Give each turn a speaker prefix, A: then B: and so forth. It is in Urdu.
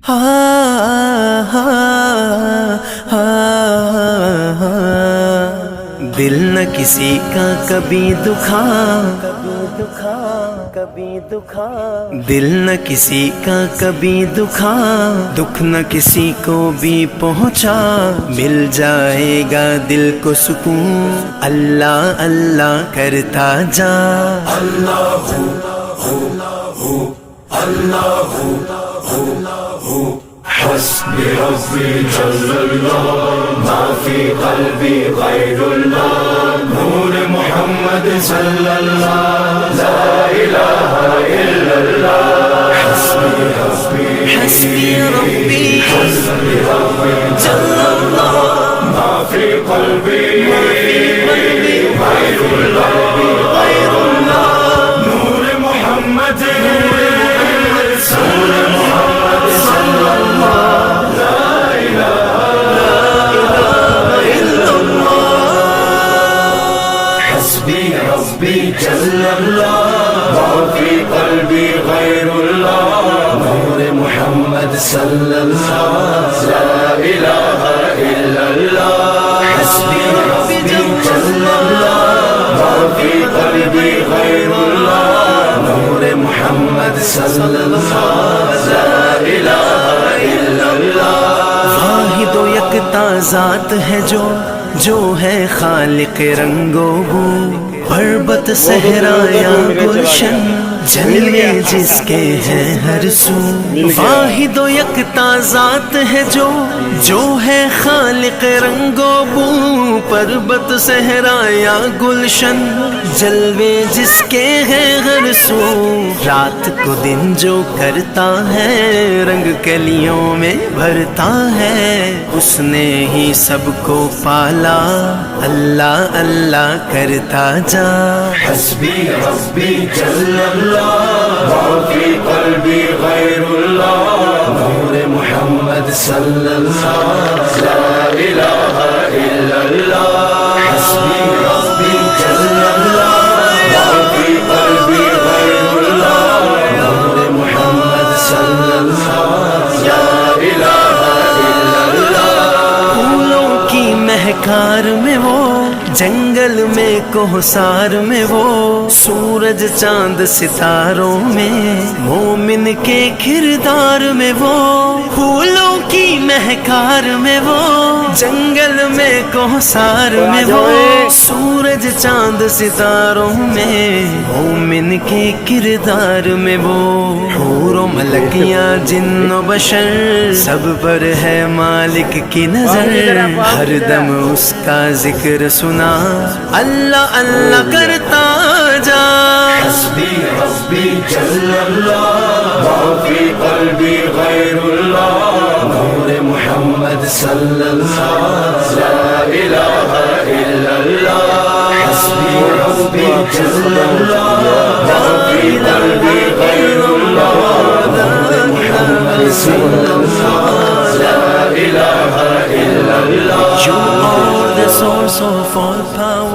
A: دل نہ کسی کا کبھی دکھا، دل نہ کسی کا کبھی دکھا، دکھ نہ کسی کو بھی پہنچا، مل جائے گا دل کو سکون، اللہ اللہ کرتا جا۔
B: اللہ حسبی ربی جل اللہ، ما فی قلبی غیر اللہ، نور محمد صلی اللہ، لا الہ الا اللہ، حسبی ربی
A: حسبی ربی
B: جل اللہ، ما فی قلبی غیر اللہ، نور محمد صلی جل اللہ، ما فی قلبی غیر اللہ، نور محمد صلی اللہ، لا الہ الا اللہ، حسبی ربی جل اللہ، ما فی قلبی غیر اللہ، نور محمد صلی اللہ، لا الہ الا اللہ۔
A: واحد و یکتا ذات ہے جو ہے خالق رنگ و بو، پربت صحرا یا گلشن، جلوے جس کے ہیں ہر سو۔ واحد و یکتا ذات ہے جو ہے خالق رنگ و بو، پربت صحرا یا گلشن، جلوے جس کے ہیں ہر سو۔ رات کو دن جو کرتا ہے، رنگ کلیوں میں بھرتا ہے، اس نے ہی سب کو پالا، اللہ اللہ کرتا جا۔
B: حسبی ربی جل اللہ، ما فی قلبی غیر اللہ، نور محمد صلی اللہ، لا الہ الا اللہ، حسبی ربی جل اللہ، ما فی قلبی غیر اللہ، نور محمد صلی اللہ، لا الہ الا اللہ۔
A: پھولوں کی مہکار میں وہ، جنگل میں کوہسار میں وہ، سورج چاند ستاروں میں، مومن کے کردار میں وہ۔ پھولوں کی مہکار میں وہ، جنگل میں کوہسار میں وہ، سورج چاند ستاروں میں، مومن کے کردار میں وہ۔ حور و ملکیاں جن و بشر، سب پر ہے مالک کی نظر، ہر دم اس کا ذکر سنا، اللہ اللہ کرتا جا۔
B: حسبی ربی جل اللہ، ما فی قلبی غیر اللہ، نور محمد صلی اللہ، لا الہ الا اللہ، حسبی ربی جل اللہ، ما فی قلبی غیر اللہ، نور محمد صلی اللہ، لا الہ الا اللہ۔
A: You are the source of all power.